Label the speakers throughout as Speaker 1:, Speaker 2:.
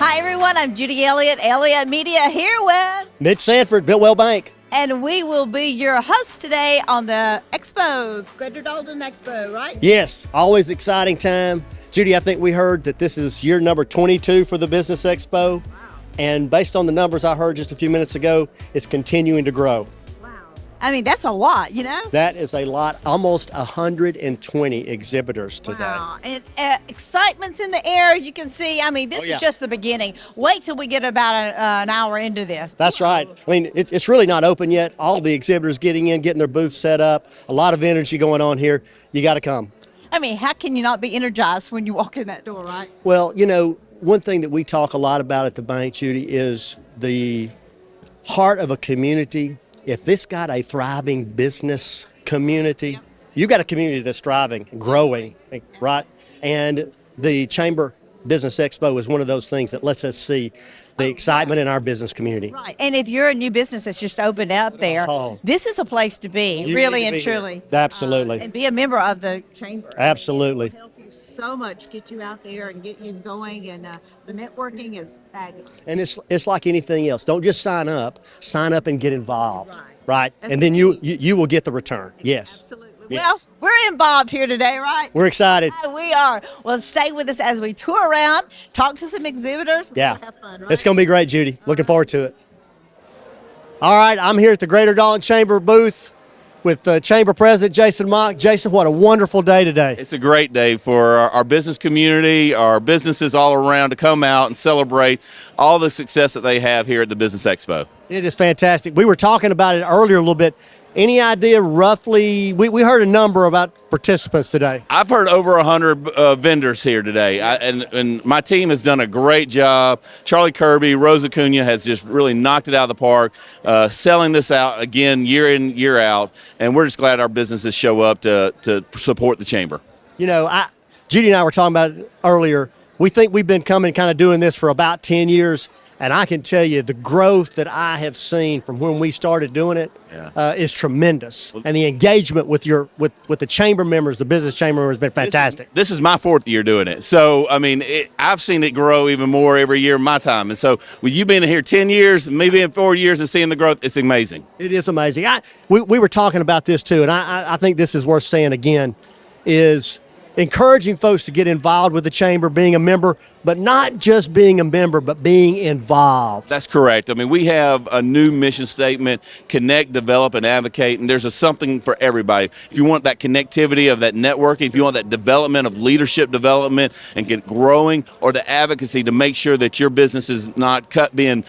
Speaker 1: Hi everyone, I'm Judy Elliott Media here with
Speaker 2: Mitch Sanford, Biltwell Bank.
Speaker 1: and we will be your hosts today on the Expo, Greater Dalton Expo, right?
Speaker 2: Yes, always exciting time. Judy, I think we heard that this is year number 22 for the Business Expo.
Speaker 1: Wow.
Speaker 2: And based on the numbers I heard just a few minutes ago, it's continuing to grow.
Speaker 1: Wow. I mean, that's a lot, you know?
Speaker 2: That is a lot, almost 120 exhibitors today.
Speaker 1: Wow. And excitement's in the air, you can see. I mean, this
Speaker 2: yeah.
Speaker 1: is just the beginning. Wait till we get about an hour into this.
Speaker 2: That's right. I mean, it's really not open yet. All the exhibitors getting in, getting their booths set up. A lot of energy going on here. You got to come.
Speaker 1: I mean, how can you not be energized when you walk in that door, right?
Speaker 2: Well, you know, one thing that we talk a lot about at the bank, Judy, is the heart of a community. If this got a thriving business community, you got a community that's thriving, growing, right? And the Chamber Business Expo is one of those things that lets us see the excitement in our business community.
Speaker 1: Right. And if you're a new business that's just opened up there, this is a place to be,
Speaker 2: You
Speaker 1: really
Speaker 2: need to
Speaker 1: and
Speaker 2: be
Speaker 1: truly.
Speaker 2: here. Absolutely.
Speaker 1: And be a member of the chamber.
Speaker 2: Absolutely.
Speaker 1: It will help you so much, get you out there and get you going, and the networking is fabulous.
Speaker 2: And it's like anything else. Don't just sign up and get involved, right?
Speaker 1: That's
Speaker 2: And then
Speaker 1: the
Speaker 2: you will get the return. Yes.
Speaker 1: Absolutely.
Speaker 2: Yes.
Speaker 1: Well, we're involved here today, right?
Speaker 2: We're excited.
Speaker 1: We are. Well, stay with us as we tour around, talk to some exhibitors.
Speaker 2: Yeah.
Speaker 1: We'll have fun, right?
Speaker 2: It's going to be great, Judy. Looking forward to it. All right, I'm here at the Greater Dalton Chamber booth with Chamber President Jason Mock. Jason, what a wonderful day today.
Speaker 3: It's a great day for our business community, our businesses all around to come out and celebrate all the success that they have here at the Business Expo.
Speaker 2: It is fantastic. We were talking about it earlier a little bit. Any idea roughly, we heard a number about participants today.
Speaker 3: I've heard over 100 vendors here today, and my team has done a great job. Charlie Kirby, Rose Acuna has just really knocked it out of the park, selling this out again year in, year out, and we're just glad our businesses show up to support the Chamber.
Speaker 2: You know, Judy and I were talking about it earlier. We think we've been kind of doing this for about 10 years, and I can tell you the growth that I have seen from when we started doing it is tremendous. And the engagement with the chamber members, the business chamber members, has been fantastic.
Speaker 3: This is my 4th year doing it. So, I mean, I've seen it grow even more every year in my time. And so with you being here 10 years, me being 4 years and seeing the growth, it's amazing.
Speaker 2: It is amazing. We were talking about this too, and I think this is worth saying again, is encouraging folks to get involved with the chamber, being a member, but not just being a member, but being involved.
Speaker 3: That's correct. I mean, we have a new mission statement: connect, develop, and advocate. And there's something for everybody. If you want that connectivity of that networking, if you want that development of leadership development and get growing, or the advocacy to make sure that your business is not being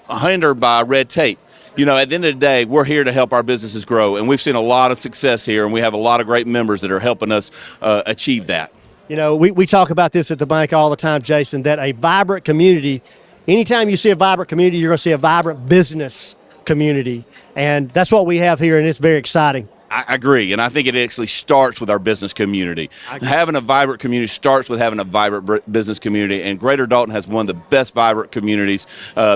Speaker 3: hindered by red tape. You know, at the end of the day, we're here to help our businesses grow, and we've seen a lot of success here, and we have a lot of great members that are helping us achieve that.
Speaker 2: You know, we talk about this at the bank all the time, Jason, that a vibrant community, anytime you see a vibrant community, you're going to see a vibrant business community, and that's what we have here, and it's very exciting.
Speaker 3: I agree, and I think it actually starts with our business community. Having a vibrant community starts with having a vibrant business community, and Greater Dalton has one of the best vibrant communities,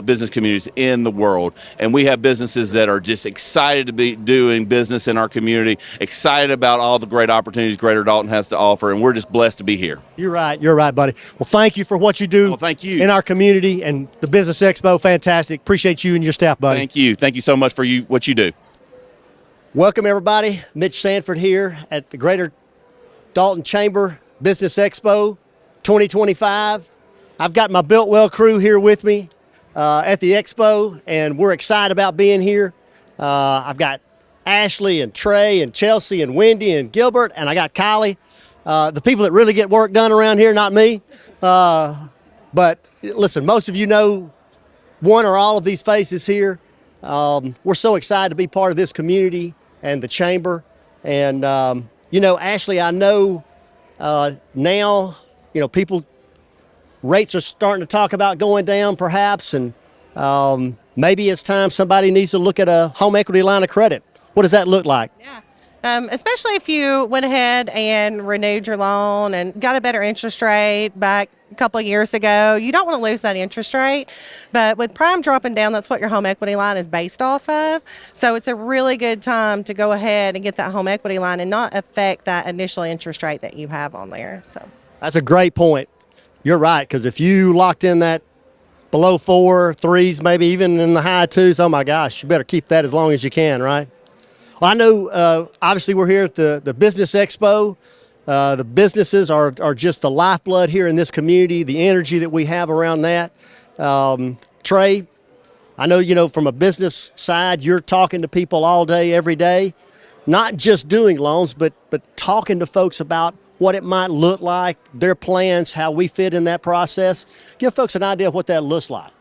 Speaker 3: business communities in the world. And we have businesses that are just excited to be doing business in our community, excited about all the great opportunities Greater Dalton has to offer, and we're just blessed to be here.
Speaker 2: You're right, buddy. Well, thank you for what you do
Speaker 3: thank you.
Speaker 2: in our community, and the Business Expo, fantastic. Appreciate you and your staff, buddy.
Speaker 3: Thank you so much for what you do.
Speaker 2: Welcome, everybody. Mitch Sanford here at the Greater Dalton Chamber Business Expo 2025. I've got my Biltwell crew here with me at the Expo, and we're excited about being here. I've got Ashley and Trey and Chelsea and Wendy and Gilbert, and I got Kylie, the people that really get work done around here, not me. But listen, most of you know one or all of these faces here. We're so excited to be part of this community and the chamber. And, you know, Ashley, I know now, you know, rates are starting to talk about going down perhaps, and maybe it's time somebody needs to look at a home equity line of credit. What does that look like?
Speaker 4: Yeah. Especially if you went ahead and renewed your loan and got a better interest rate back a couple of years ago. You don't want to lose that interest rate, but with prime dropping down, that's what your home equity line is based off of. So it's a really good time to go ahead and get that home equity line and not affect that initial interest rate that you have on there. So
Speaker 2: that's a great point. you're right, because if you locked in that below 4, 3s, maybe even in the high 2s, oh my gosh, you better keep that as long as you can, right? Well, I know, obviously, we're here at the Business Expo. The businesses are just the lifeblood here in this community, the energy that we have around that. Trey, I know, from a business side, you're talking to people all day, every day, not just doing loans, but talking to folks about what it might look like, their plans, how we fit in that process. Give folks an idea of what that looks like.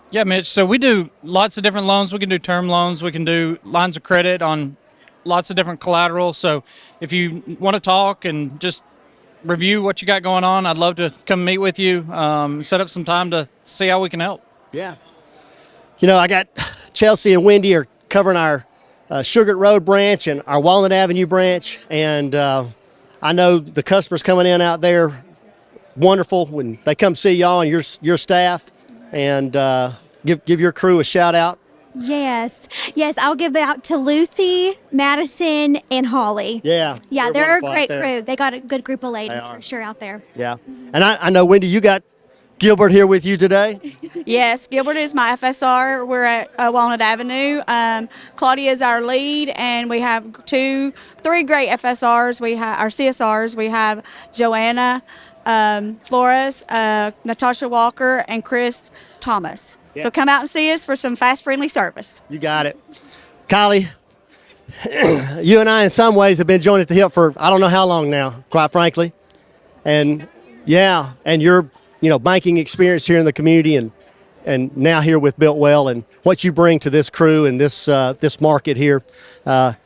Speaker 5: Yeah, Mitch. So we do lots of different loans. We can do term loans. We can do lines of credit on lots of different collateral. So if you want to talk and just review what you got going on, I'd love to come meet with you, set up some time to see how we can help.
Speaker 2: Yeah. I got Chelsea and Wendy are covering our Sugar Road branch and our Walnut Avenue branch. And I know the customers coming in out there, wonderful when they come see y'all and your staff, and give your crew a shout out.
Speaker 6: Yes, I'll give it out to Lucy, Madison, and Holly.
Speaker 2: Yeah,
Speaker 6: they're a
Speaker 2: wonderful
Speaker 6: great
Speaker 2: out there.
Speaker 6: crew. They got a good group of ladies
Speaker 2: are.
Speaker 6: for sure out there.
Speaker 2: Yeah, and I know, Wendy, you got Gilbert here with you today.
Speaker 7: Yes, Gilbert is my FSR. We're at Walnut Avenue. Claudia is our lead, and we have three great FSRs. We have our CSRs. We have Joanna Flores, Natasha Walker, and Chris Thomas.
Speaker 2: Yeah.
Speaker 7: So come out and see us for some fast, friendly service.
Speaker 2: You got it. Kylie, you and I in some ways have been joined at the hip for I don't know how long now, quite frankly. And your banking experience here in the community and now here with Built Well and what you bring to this crew and this market here. What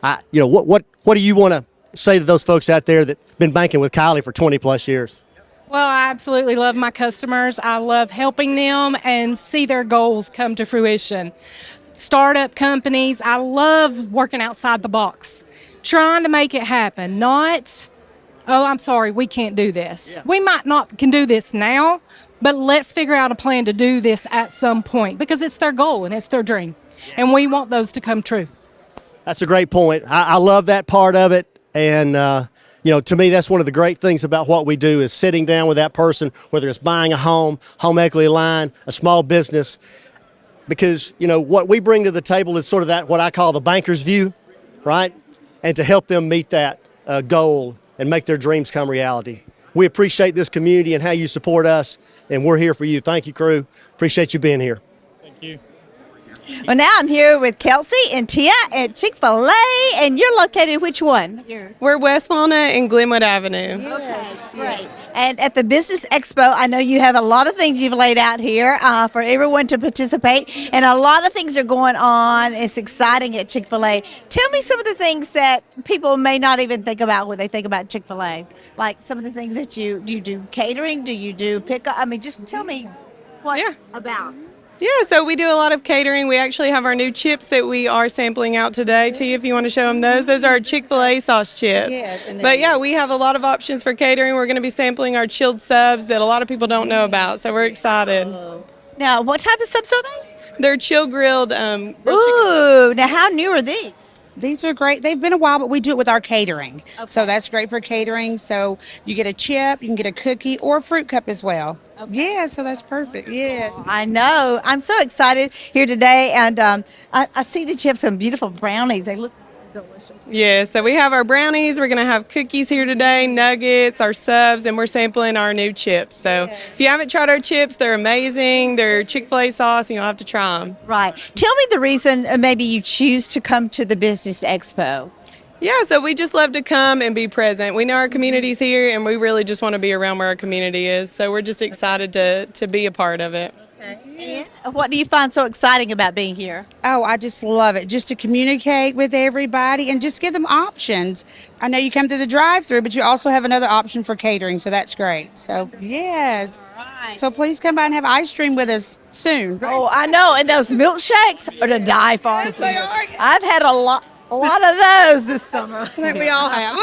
Speaker 2: do you want to say to those folks out there that been banking with Kylie for 20 plus years?
Speaker 8: Well, I absolutely love my customers. I love helping them and see their goals come to fruition. Startup companies, I love working outside the box, trying to make it happen, not, oh, I'm sorry, we can't do this. Yeah. We might not can do this now, but let's figure out a plan to do this at some point because it's their goal and it's their dream. And we want those to come true.
Speaker 2: That's a great point. I love that part of it. And, to me, that's one of the great things about what we do is sitting down with that person, whether it's buying a home equity line, a small business, because, what we bring to the table is sort of that, what I call the banker's view, right? And to help them meet that goal and make their dreams come reality. We appreciate this community and how you support us, and we're here for you. Thank you, crew. Appreciate you being here.
Speaker 5: Thank you.
Speaker 9: Well, now I'm here with Kelsey and Tia at Chick-fil-A, and you're located which one?
Speaker 10: We're West Walnut and Glenwood Avenue.
Speaker 9: Okay, great. And at the Business Expo, I know you have a lot of things you've laid out here for everyone to participate, and a lot of things are going on. It's exciting at Chick-fil-A. Tell me some of the things that people may not even think about when they think about Chick-fil-A, like some of the things that do you do catering? Do you do pickup? I mean, just tell me what about.
Speaker 10: Yeah, so we do a lot of catering. We actually have our new chips that we are sampling out today. T, if you want to show them those. Those are our Chick-fil-A sauce chips.
Speaker 9: Yes,
Speaker 10: but yeah, we have a lot of options for catering. We're going to be sampling our chilled subs that a lot of people don't know about, so we're excited.
Speaker 9: Now, what type of subs are they?
Speaker 10: They're chill grilled.
Speaker 9: Ooh, now how new are these?
Speaker 11: These are great. They've been a while, but we do it with our catering. Okay. So that's great for catering. So you get a chip, you can get a cookie or a fruit cup as well. Okay. Yeah, so that's perfect. Yeah.
Speaker 9: I know. I'm so excited here today. And I see that you have some beautiful brownies. They look delicious.
Speaker 10: Yeah, so we have our brownies. We're going to have cookies here today, nuggets, our subs, and we're sampling our new chips. So if you haven't tried our chips, they're amazing. They're Chick-fil-A sauce, and you'll have to try them.
Speaker 9: Right. Tell me the reason maybe you choose to come to the Business Expo.
Speaker 10: Yeah, so we just love to come and be present. We know our community's here, and we really just want to be around where our community is. So we're just excited to be a part of it.
Speaker 9: Yes. What do you find so exciting about being here?
Speaker 11: Oh, I just love it. Just to communicate with everybody and just give them options. I know you come to the drive-thru, but you also have another option for catering, so that's great. So, yes. Right. So please come by and have ice cream with us soon.
Speaker 9: Oh, I know. And those milkshakes are to die for.
Speaker 11: Yes, they are.
Speaker 9: I've had a lot of those this summer.
Speaker 11: We all have.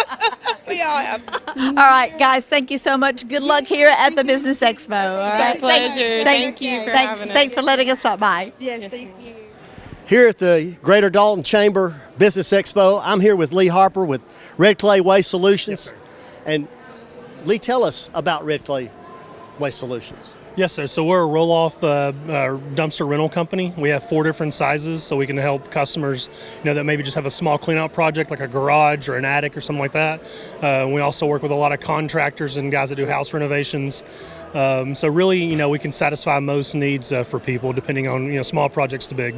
Speaker 11: We all have.
Speaker 9: All right, guys, thank you so much. Good luck here at the Business Expo. All right?
Speaker 10: It's a pleasure. Thank you for having us.
Speaker 9: Thanks for letting us stop by.
Speaker 11: Yes, thank you.
Speaker 2: Here at the Greater Dalton Chamber Business Expo, I'm here with Lee Harper with Red Clay Waste Solutions. And Lee, tell us about Red Clay Waste Solutions?
Speaker 12: Yes, sir. So we're a roll-off dumpster rental company. We have 4 different sizes, so we can help customers, that maybe just have a small cleanout project like a garage or an attic or something like that. We also work with a lot of contractors and guys that do house renovations. So really, we can satisfy most needs for people, depending on small projects to big.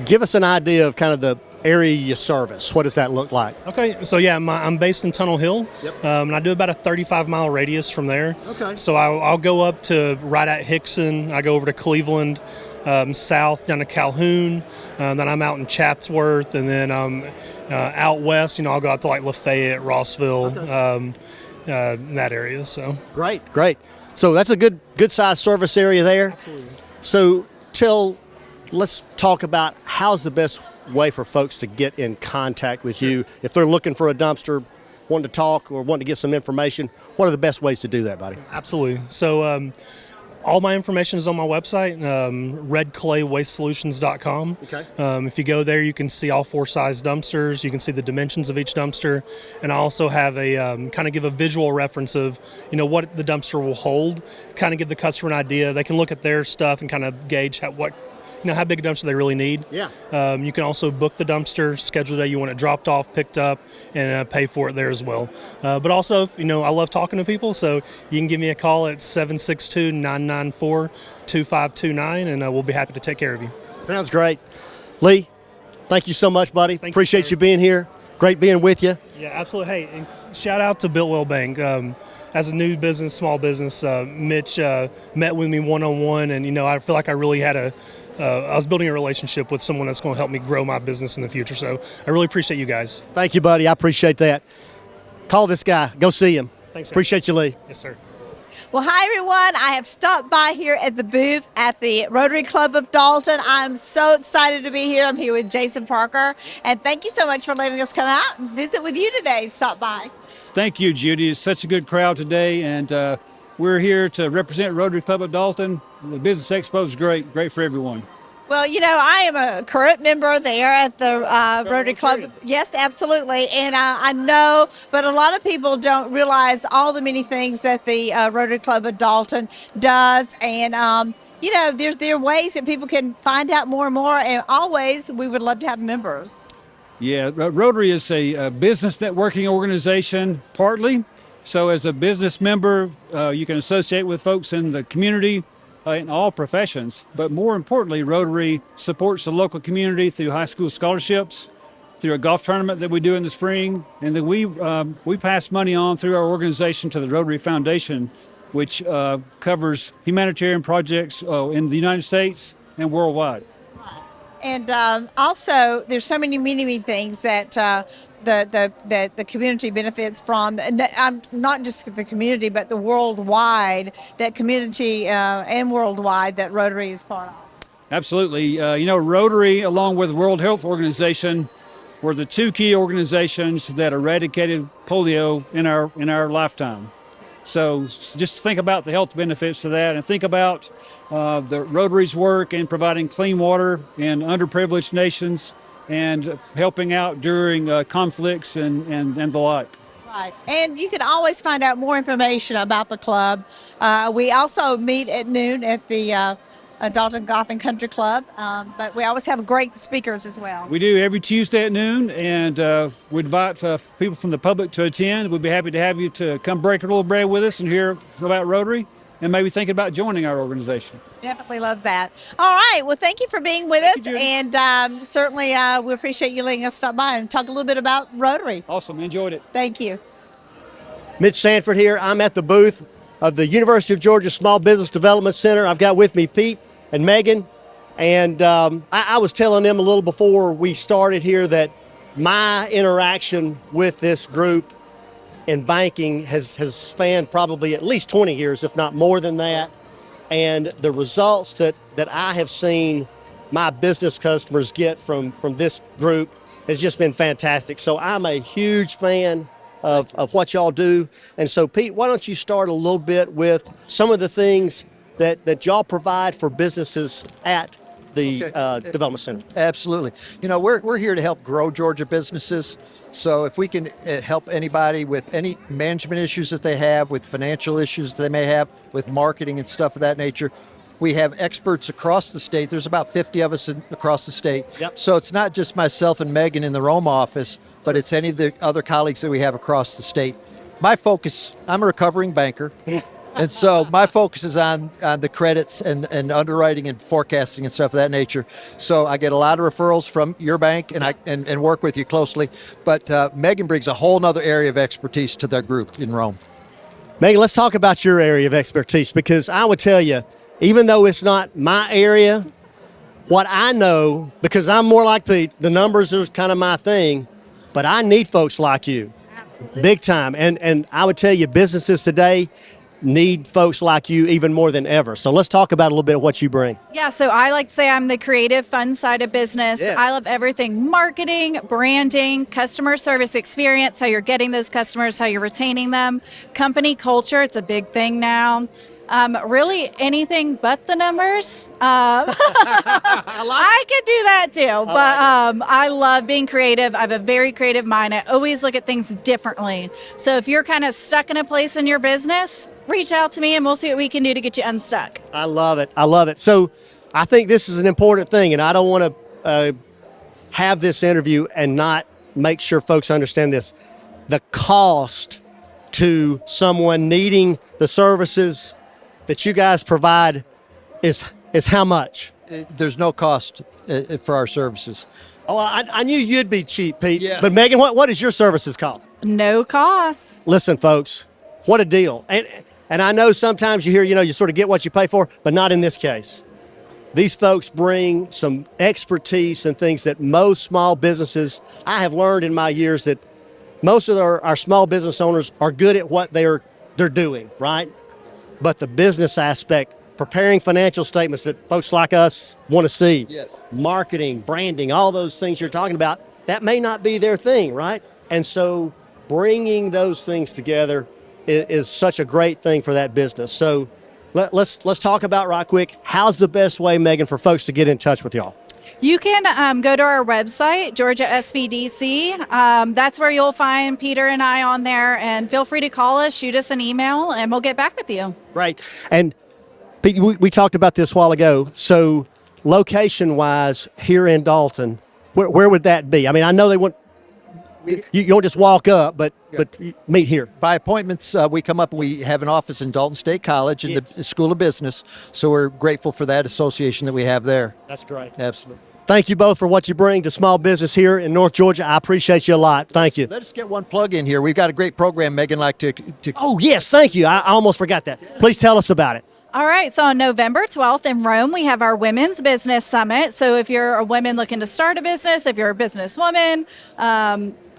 Speaker 2: Give us an idea of kind of the area you service. What does that look like?
Speaker 12: Okay, so yeah, I'm based in Tunnel Hill,
Speaker 2: Yep.
Speaker 12: and I do about a 35-mile radius from there.
Speaker 2: Okay.
Speaker 12: So I'll go up to right at Hickson. I go over to Cleveland, south down to Calhoun. Then I'm out in Chatsworth, and then out west. I'll go out to like Lafayette, Rossville, in that area. So
Speaker 2: Great. So that's a good size service area there.
Speaker 12: absolutely.
Speaker 2: So let's talk about how's the best way for folks to get in contact with you if they're looking for a dumpster, wanting to talk or wanting to get some information. What are the best ways to do that, buddy?
Speaker 12: Absolutely. So all my information is on my website, redclaywastesolutions.com.
Speaker 2: Okay.
Speaker 12: If you go there, you can see all 4 size dumpsters. You can see the dimensions of each dumpster. And I also have a kind of give a visual reference of, what the dumpster will hold, kind of give the customer an idea. They can look at their stuff and kind of gauge how big a dumpster they really need.
Speaker 2: Yeah.
Speaker 12: You can also book the dumpster, schedule the day you want it dropped off, picked up, and pay for it there as well. But also, I love talking to people, so you can give me a call at 762-994-2529, and we'll be happy to take care of you.
Speaker 2: Sounds great. Lee, thank you so much, buddy.
Speaker 12: Thank you,
Speaker 2: Appreciate
Speaker 12: sir.
Speaker 2: you being here. Great being with you.
Speaker 12: Yeah, absolutely. Hey, and shout out to Builtwell Bank. As a new business, small business, Mitch met with me one-on-one, and I feel like I really had I was building a relationship with someone that's going to help me grow my business in the future. So I really appreciate you guys.
Speaker 2: Thank you, buddy. I appreciate that. Call this guy. Go see him.
Speaker 12: Thanks, sir.
Speaker 2: Appreciate you, Lee.
Speaker 12: Yes, sir.
Speaker 9: Well, hi everyone. I have stopped by here at the booth at the Rotary Club of Dalton. I'm so excited to be here. I'm here with Jason Parker. And thank you so much for letting us come out and visit with you today. Stop by.
Speaker 13: Thank you, Judy. It's such a good crowd today, and we're here to represent Rotary Club of Dalton. The Business Expo is great for everyone.
Speaker 9: Well, I am a current member there at the Rotary Club. Yes, absolutely. And I know, but a lot of people don't realize all the many things that the Rotary Club of Dalton does. And, there are ways that people can find out more and more. And always, we would love to have members.
Speaker 13: Yeah, Rotary is a business networking organization, partly. So as a business member, you can associate with folks in the community in all professions. But more importantly, Rotary supports the local community through high school scholarships, through a golf tournament that we do in the spring. And then we pass money on through our organization to the Rotary Foundation, which covers humanitarian projects in the United States and worldwide.
Speaker 9: And also, there's so many things that the community benefits from. Not just the community, but the worldwide, that community and worldwide that Rotary is part of.
Speaker 13: Absolutely. Rotary, along with the World Health Organization, were the 2 key organizations that eradicated polio in our lifetime. So just think about the health benefits to that, and think about the Rotary's work in providing clean water in underprivileged nations and helping out during conflicts and the like.
Speaker 9: Right. And you can always find out more information about the club. We also meet at noon at the Dalton Golf and Country Club, but we always have great speakers as well.
Speaker 13: We do every Tuesday at noon, and we invite people from the public to attend. We'd be happy to have you to come break a little bread with us and hear about Rotary, and maybe thinking about joining our organization.
Speaker 9: Definitely love that. All right. Well, thank you for being with us, and certainly we appreciate you letting us stop by and talk a little bit about Rotary.
Speaker 13: Awesome. Enjoyed it.
Speaker 9: Thank you.
Speaker 2: Mitch Sanford here. I'm at the booth of the University of Georgia Small Business Development Center. I've got with me Pete and Megan. And I was telling them a little before we started here that my interaction with this group in banking has spanned probably at least 20 years, if not more than that. And the results that I have seen my business customers get from this group has just been fantastic. So I'm a huge fan of what y'all do. And so, Pete, why don't you start a little bit with some of the things that y'all provide for businesses at the Development Center.
Speaker 14: Absolutely. You know, we're here to help grow Georgia businesses. So if we can help anybody with any management issues that they have, with financial issues they may have, with marketing and stuff of that nature, we have experts across the state. There's about 50 of us across the state.
Speaker 2: Yep.
Speaker 14: So it's not just myself and Megan in the Rome office, but it's any of the other colleagues that we have across the state. My focus, I'm a recovering banker. And so my focus is on the credits and underwriting and forecasting and stuff of that nature. So I get a lot of referrals from your bank and work with you closely. But Megan brings a whole nother area of expertise to the group in Rome.
Speaker 2: Megan, let's talk about your area of expertise, because I would tell you, even though it's not my area, what I know, because I'm more like Pete, the numbers are kind of my thing, but I need folks like you. Absolutely. Big time. And I would tell you, businesses today need folks like you even more than ever. So let's talk about a little bit of what you bring.
Speaker 15: Yeah, so I like to say I'm the creative, fun side of business.
Speaker 2: Yeah.
Speaker 15: I love everything marketing, branding, customer service experience, how you're getting those customers, how you're retaining them, company culture. It's a big thing now. Really anything but the numbers. I could do that too, but I love being creative. I have a very creative mind. I always look at things differently. So if you're kind of stuck in a place in your business, reach out to me and we'll see what we can do to get you unstuck.
Speaker 2: I love it. I love it. So I think this is an important thing, and I don't want to have this interview and not make sure folks understand this. The cost to someone needing the services that you guys provide is how much?
Speaker 14: There's no cost for our services.
Speaker 2: Oh, I knew you'd be cheap, Pete.
Speaker 14: Yeah.
Speaker 2: But Megan, what does your services cost?
Speaker 15: No cost.
Speaker 2: Listen, folks, what a deal. And I know sometimes you hear, you sort of get what you pay for, but not in this case. These folks bring some expertise and things that most small businesses, I have learned in my years that most of our small business owners are good at what they're doing, right? But the business aspect, preparing financial statements that folks like us want to see,
Speaker 14: yes,
Speaker 2: marketing, branding, all those things you're talking about, that may not be their thing, right? And so bringing those things together is such a great thing for that business. So let's talk about right quick, how's the best way, Megan, for folks to get in touch with y'all?
Speaker 15: You can go to our website, Georgia SBDC. That's where you'll find Peter and I on there. And feel free to call us, shoot us an email, and we'll get back with you.
Speaker 2: Right. And Pete, we talked about this a while ago. So location-wise, here in Dalton, where would that be? I mean, I know they want you don't just walk up, but meet here.
Speaker 14: By appointments, we come up and we have an office in Dalton State College in the School of Business. So we're grateful for that association that we have there.
Speaker 2: That's great.
Speaker 14: Absolutely.
Speaker 2: Thank you both for what you bring to small business here in North Georgia. I appreciate you a lot. Thank you.
Speaker 14: Let us get one plug in here. We've got a great program, Megan, to
Speaker 2: Oh, yes, thank you. I almost forgot that. Please tell us about it.
Speaker 15: All right, so on November 12th in Rome, we have our Women's Business Summit. So if you're a woman looking to start a business, if you're a businesswoman,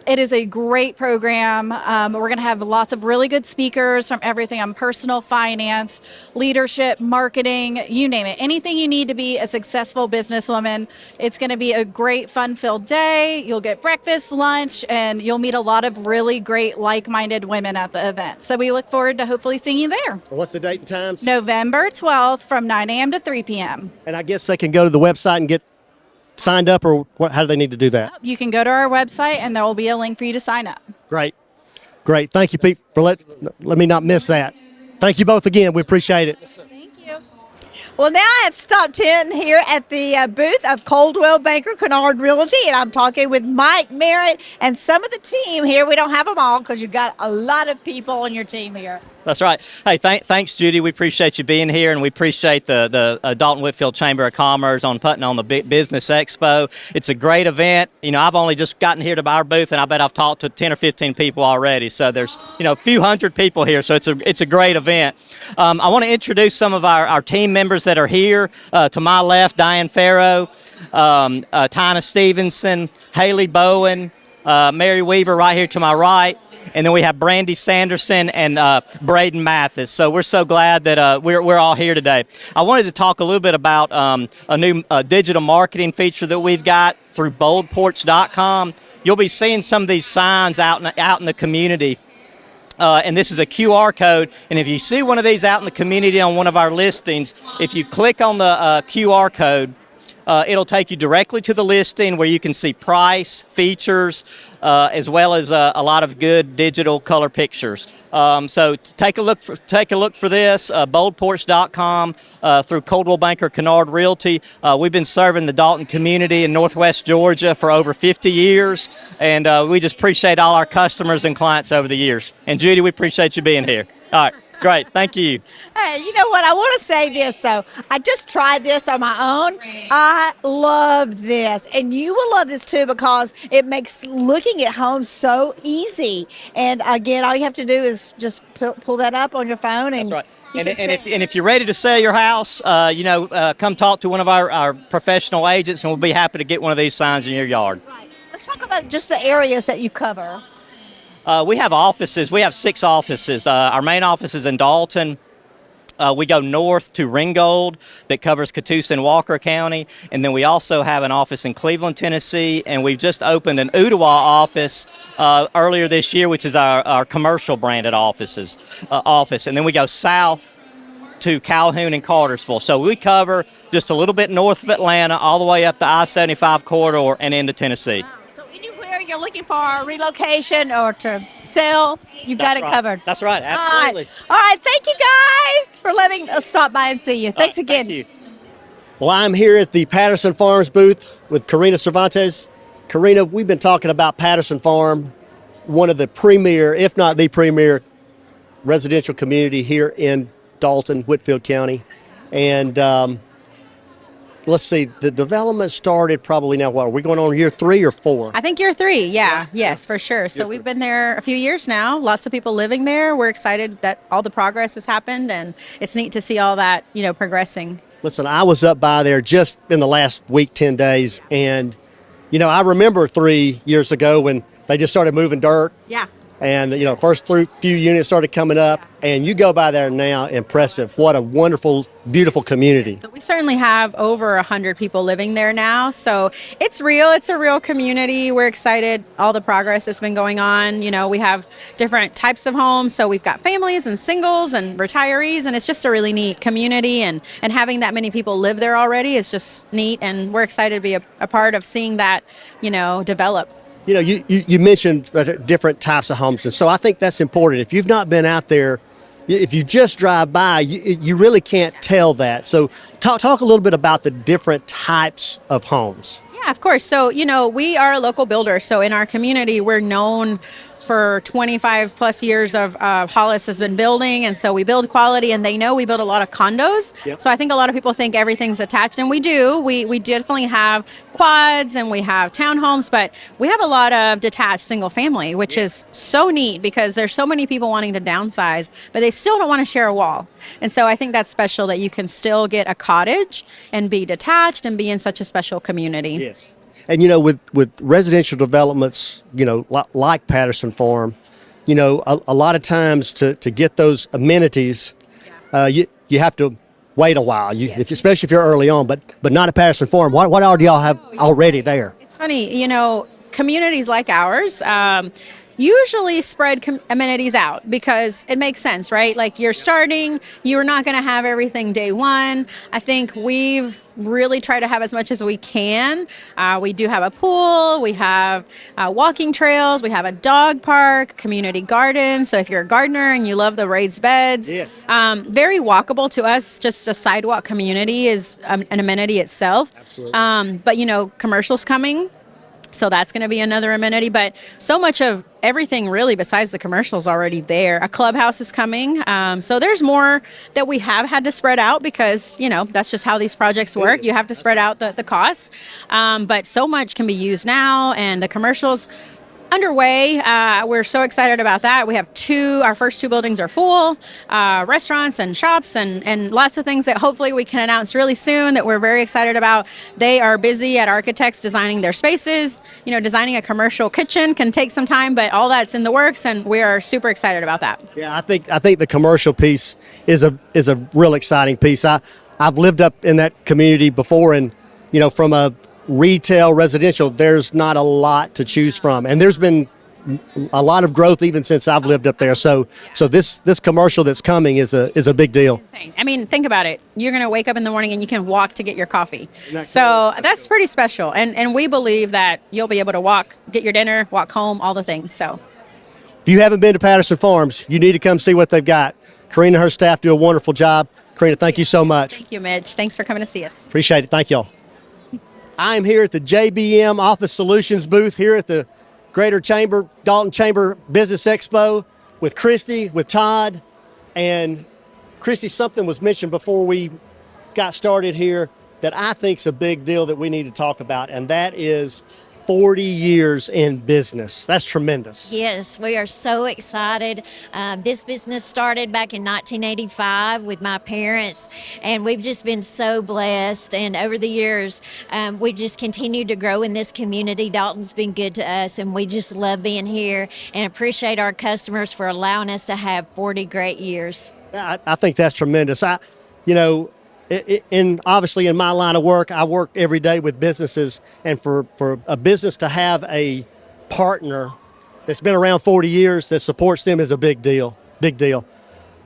Speaker 15: it is a great program. We're going to have lots of really good speakers from everything on personal finance, leadership, marketing, you name it. Anything you need to be a successful businesswoman. It's going to be a great, fun-filled day. You'll get breakfast, lunch, and you'll meet a lot of really great, like-minded women at the event. So we look forward to hopefully seeing you there.
Speaker 2: What's the date and times?
Speaker 15: November 12th from 9 a.m. to 3 p.m.
Speaker 2: And I guess they can go to the website and get signed up, or how do they need to do that?
Speaker 15: You can go to our website and there will be a link for you to sign up.
Speaker 2: Great. Thank you, Pete, for let me not miss that. Thank you both again. We appreciate it.
Speaker 15: Thank you.
Speaker 9: Well, now I have stopped in here at the booth of Coldwell Banker Kennard Realty, and I'm talking with Mike Merritt and some of the team here. We don't have them all because you've got a lot of people on your team here.
Speaker 16: That's right. Hey, thanks, Judy. We appreciate you being here, and we appreciate the Dalton Whitfield Chamber of Commerce on putting on the Big Business Expo. It's a great event. I've only just gotten here to our booth, and I bet I've talked to 10 or 15 people already. So there's, a few hundred people here, so it's a great event. I want to introduce some of our team members that are here. To my left, Diane Farrow, Tina Stevenson, Haley Bowen, Mary Weaver right here to my right. And then we have Brandy Sanderson and Braden Mathis. So we're so glad that we're all here today. I wanted to talk a little bit about a new digital marketing feature that we've got through boldporch.com. You'll be seeing some of these signs out in the community. And this is a QR code. And if you see one of these out in the community on one of our listings, if you click on the QR code, It'll take you directly to the listing where you can see price, features, as well as a lot of good digital color pictures. So take a look for this, boldporch.com, through Coldwell Banker Kennard Realty. We've been serving the Dalton community in Northwest Georgia for over 50 years, and we just appreciate all our customers and clients over the years. And Judy, we appreciate you being here. All right, great, thank you.
Speaker 9: Hey, you know what? I want to say this though. I just tried this on my own. I love this, and you will love this too because it makes looking at homes so easy. And again, all you have to do is just pull that up on your phone, and
Speaker 16: that's right. And if you're ready to sell your house, come talk to one of our professional agents, and we'll be happy to get one of these signs in your yard.
Speaker 9: Right. Let's talk about just the areas that you cover.
Speaker 16: We have offices. We have 6 offices. Our main office is in Dalton. We go north to Ringgold that covers Catoosa and Walker County. And then we also have an office in Cleveland, Tennessee. And we've just opened an Ottawa office earlier this year, which is our commercial branded office. And then we go south to Calhoun and Cartersville. So we cover just a little bit north of Atlanta, all the way up the I-75 corridor and into Tennessee.
Speaker 9: So anywhere you're looking for a relocation or to sell, you've got it covered.
Speaker 16: That's right, absolutely.
Speaker 9: All right. Thank you guys for letting us stop by and see you. Thanks again.
Speaker 16: Thank you.
Speaker 2: Well, I'm here at the Patterson Farms booth with Karina Cervantes. Karina, we've been talking about Patterson Farm, one of the premier, if not the premier, residential community here in Dalton, Whitfield County. And let's see, the development started probably now, what, are we going on year 3 or 4?
Speaker 17: I think year 3, yeah. Yes, for sure. So we've been there a few years now, lots of people living there. We're excited that all the progress has happened, and it's neat to see all that, progressing.
Speaker 2: Listen, I was up by there just in the last week, 10 days, and, I remember 3 years ago when they just started moving dirt.
Speaker 17: Yeah.
Speaker 2: And, first few units started coming up, and you go by there now, impressive. What a wonderful, beautiful community.
Speaker 17: So we certainly have over 100 people living there now. So it's real. It's a real community. We're excited. All the progress that's been going on. We have different types of homes. So we've got families and singles and retirees, and it's just a really neat community. And having that many people live there already is just neat. And we're excited to be a part of seeing that, develop.
Speaker 2: You mentioned different types of homes, and so I think that's important. If you've not been out there, if you just drive by, you really can't tell that. So talk a little bit about the different types of homes.
Speaker 17: Yeah, of course. So, we are a local builder. So in our community, we're known for 25 plus years of Hollis has been building, and so we build quality, and they know we build a lot of condos. Yep. So I think a lot of people think everything's attached, and we do. We definitely have quads and we have townhomes, but we have a lot of detached single family, which is so neat because there's so many people wanting to downsize, but they still don't want to share a wall. And so I think that's special that you can still get a cottage and be detached and be in such a special community.
Speaker 2: Yes. And, with residential developments, like Patterson Farm, a lot of times to get those amenities, you have to wait a while, especially if you're early on, but not at Patterson Farm. What all do y'all have already there?
Speaker 17: It's funny, communities like ours usually spread amenities out because it makes sense, right? Like you're starting, you're not going to have everything day one. I think we've really tried to have as much as we can. We do have a pool, we have walking trails, we have a dog park, community gardens. So if you're a gardener and you love the raised beds, very walkable to us. Just a sidewalk community is an amenity itself. Absolutely. But commercials coming. So that's going to be another amenity, but so much of everything really besides the commercials already there. A clubhouse is coming. So there's more that we have had to spread out because, that's just how these projects work. You have to spread out the costs. But so much can be used now, and the commercials underway. We're so excited about that. We have our first 2 buildings are full, restaurants and shops and lots of things that hopefully we can announce really soon that we're very excited about. They are busy at architects designing their spaces. Designing a commercial kitchen can take some time, but all that's in the works, and we are super excited about that.
Speaker 2: Yeah, I think the commercial piece is a real exciting piece. I've lived up in that community before, and from a retail residential, there's not a lot to choose from, and there's been a lot of growth even since I've lived up there. So this commercial that's coming is a big deal.
Speaker 17: Insane. I mean, think about it. You're going to wake up in the morning and you can walk to get your coffee. So that's pretty special. And we believe that you'll be able to walk, get your dinner, walk home, all the things. So
Speaker 2: If you haven't been to Patterson Farms, you need to come see what they've got. Karina and her staff do a wonderful job. Karina, thank you so much.
Speaker 17: thank you, Mitch. Thanks for coming to see us.
Speaker 2: Appreciate it. Thank y'all. I am here at the JBM Office Solutions booth here at the Greater Dalton Chamber Business Expo with Christy, with Todd. And Christy, something was mentioned before we got started here that I think is a big deal that we need to talk about, and that is 40 years in business. That's tremendous.
Speaker 18: Yes, we are so excited. This business started back in 1985 with my parents, and we've just been so blessed. And over the years, we've just continued to grow in this community. Dalton's been good to us, and we just love being here and appreciate our customers for allowing us to have 40 great years.
Speaker 2: I think that's tremendous. Obviously in my line of work, I work every day with businesses, and for a business to have a partner that's been around 40 years that supports them is a big deal. Big deal.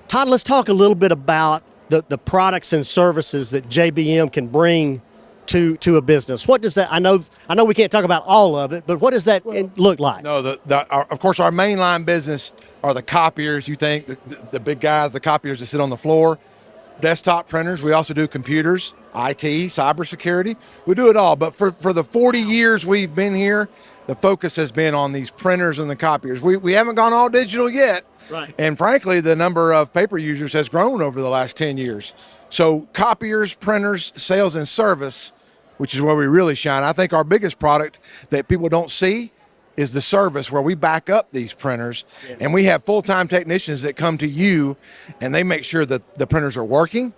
Speaker 2: Todd, let's talk a little bit about the products and services that JBM can bring to a business. What does that? I know we can't talk about all of it, but what does that look like?
Speaker 19: No, of course our mainline business are the copiers. You think the big guys, the copiers that sit on the floor. Desktop printers. We also do computers, IT, cybersecurity. We do it all. But for the 40 years we've been here, the focus has been on these printers and the copiers. We haven't gone all digital yet.
Speaker 2: Right.
Speaker 19: And frankly, the number of paper users has grown over the last 10 years. So copiers, printers, sales, and service, which is where we really shine. I think our biggest product that people don't see is the service, where we back up these printers, and we have full-time technicians that come to you, and they make sure that the printers are working,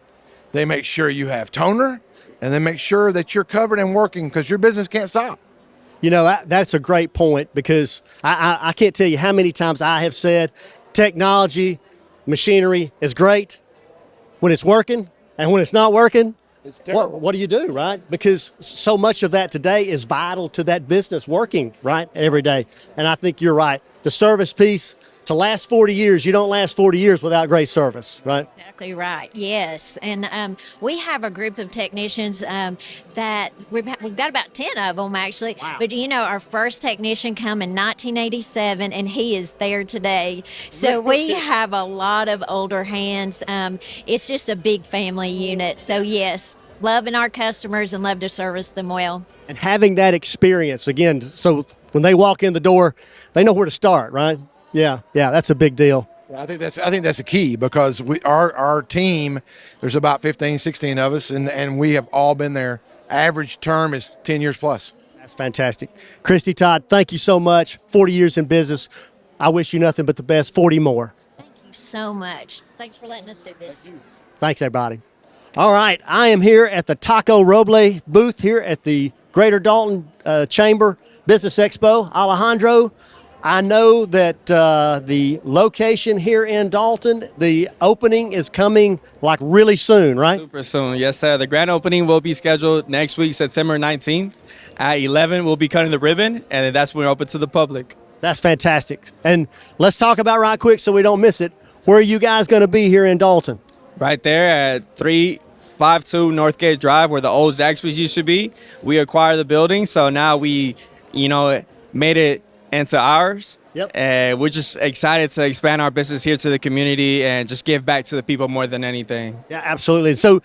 Speaker 19: they make sure you have toner, and they make sure that you're covered and working, because your business can't stop.
Speaker 2: That's a great point, because I can't tell you how many times I have said technology, machinery is great when it's working, and when it's not working, what do you do, right? Because so much of that today is vital to that business working, right, every day. And I think you're right. The service piece, to last 40 years, you don't last 40 years without great service, right?
Speaker 18: Exactly right. Yes, and we have a group of technicians that we've got about 10 of them actually. Wow. But our first technician come in 1987, and he is there today. So we have a lot of older hands. It's just a big family unit. So yes, loving our customers and love to service them well.
Speaker 2: And having that experience again, so when they walk in the door, they know where to start, right? Yeah, that's a big deal.
Speaker 19: I think that's a key, because our team, there's about 15, 16 of us, and we have all been there. Average term is 10 years plus.
Speaker 2: That's fantastic. Christy, Todd, thank you so much. 40 years in business. I wish you nothing but the best. 40 more.
Speaker 18: Thank you so much. Thanks for letting us do this.
Speaker 2: Thanks, everybody. All right, I am here at the Taco Roble booth here at the Greater Dalton Chamber Business Expo. Alejandro, I know that the location here in Dalton, the opening is coming like really soon, right?
Speaker 20: Super soon, yes, sir. The grand opening will be scheduled next week, September 19th. At 11, we'll be cutting the ribbon, and that's when we're open to the public.
Speaker 2: That's fantastic. And let's talk about right quick so we don't miss it. Where are you guys going to be here in Dalton?
Speaker 20: Right there at 352 Northgate Drive, where the old Zaxby's used to be. We acquired the building, so now we, made it into ours.
Speaker 2: Yep.
Speaker 20: And we're just excited to expand our business here to the community and just give back to the people more than anything.
Speaker 2: Yeah, absolutely. So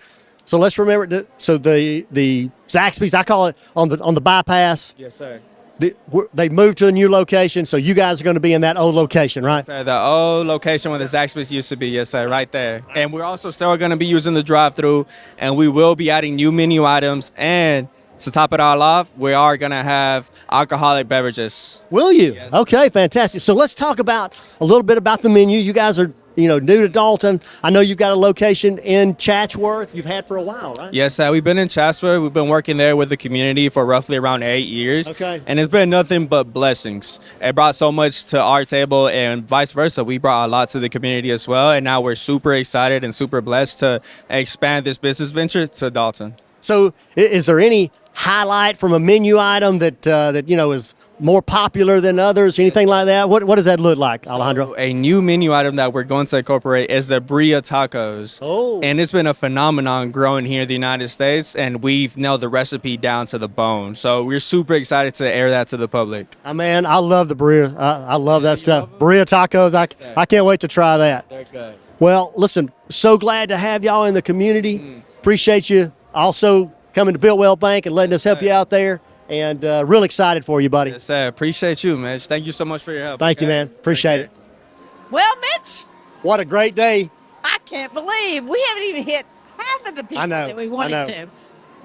Speaker 2: let's remember the Zaxby's, I call it on the bypass.
Speaker 20: Yes, sir.
Speaker 2: They moved to a new location, so you guys are going to be in that old location, right?
Speaker 20: Yes, sir. The old location where the Zaxby's used to be, yes, sir, right there. And we're also still going to be using the drive-through, and we will be adding new menu items. And to top it all off, we are going to have alcoholic beverages.
Speaker 2: Will you? Yes. Okay, fantastic. So let's talk about a little bit about the menu. You guys are new to Dalton. I know you've got a location in Chatsworth you've had for a while, right?
Speaker 20: Yes, sir. We've been in Chatsworth. We've been working there with the community for roughly around 8 years.
Speaker 2: Okay.
Speaker 20: And it's been nothing but blessings. It brought so much to our table, and vice versa. We brought a lot to the community as well. And now we're super excited and super blessed to expand this business venture to Dalton.
Speaker 2: So is there any highlight from a menu item that is more popular than others? Anything like that? What does that look like, Alejandro?
Speaker 20: A new menu item that we're going to incorporate is the birria tacos.
Speaker 2: Oh.
Speaker 20: And it's been a phenomenon growing here in the United States, and we've nailed the recipe down to the bone. So we're super excited to air that to the public.
Speaker 2: Man, I love the birria. I love that stuff. Birria tacos. I can't wait to try that.
Speaker 20: They're good.
Speaker 2: Well, listen, so glad to have y'all in the community. Appreciate you also coming to Builtwell Bank and letting us help you out there. And real excited for you, buddy.
Speaker 20: Yes, sir. Appreciate you, Mitch. Thank you so much for your help.
Speaker 2: Thank you, man. Appreciate it.
Speaker 9: Well, Mitch,
Speaker 2: What a great day.
Speaker 9: I can't believe we haven't even hit half of the people that we wanted to.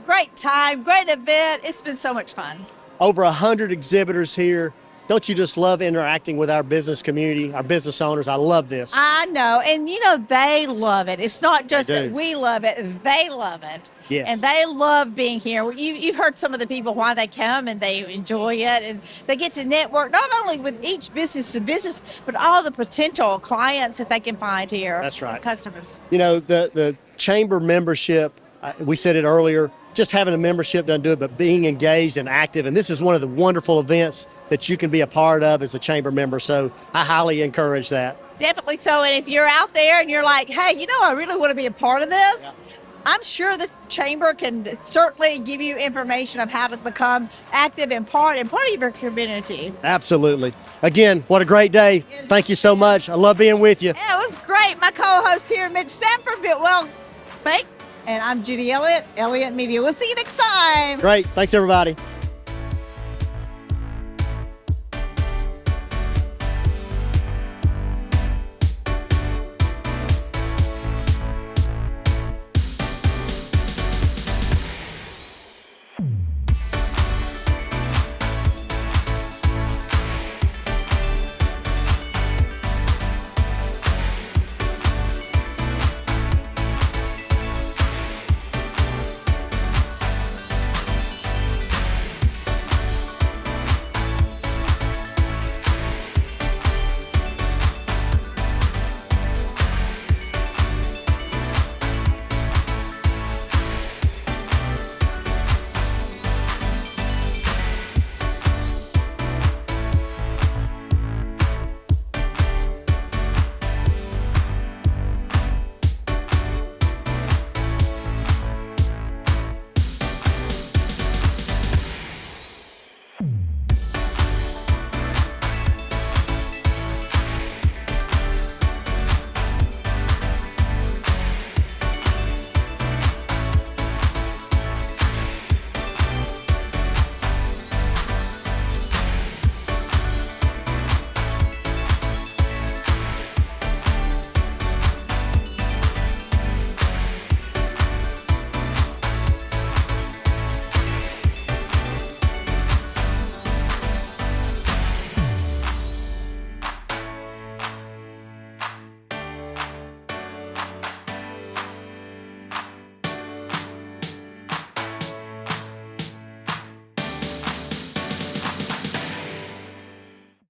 Speaker 9: Great time, great event. It's been so much fun.
Speaker 2: Over 100 exhibitors here. Don't you just love interacting with our business community, our business owners? I love this.
Speaker 9: I know, and they love it. It's not just
Speaker 2: They do.
Speaker 9: that we love it; they love it.
Speaker 2: Yes.
Speaker 9: And they love being here. You've heard some of the people why they come, and they enjoy it, and they get to network not only with each business to business, but all the potential clients that they can find here.
Speaker 2: That's right.
Speaker 9: Customers.
Speaker 2: The chamber membership, we said it earlier, just having a membership doesn't do it, but being engaged and active. And this is one of the wonderful events that you can be a part of as a chamber member. So I highly encourage that.
Speaker 9: Definitely so. And if you're out there and you're like, hey, I really want to be a part of this, I'm sure the chamber can certainly give you information of how to become active and part of your community.
Speaker 2: Absolutely. Again, what a great day. Thank you so much. I love being with you.
Speaker 9: Yeah, it was great. My co-host here, Mitch Sanford, Builtwell Bank, and I'm Judy Elliott, Elliott Media. We'll see you next time.
Speaker 2: Great. Thanks, everybody.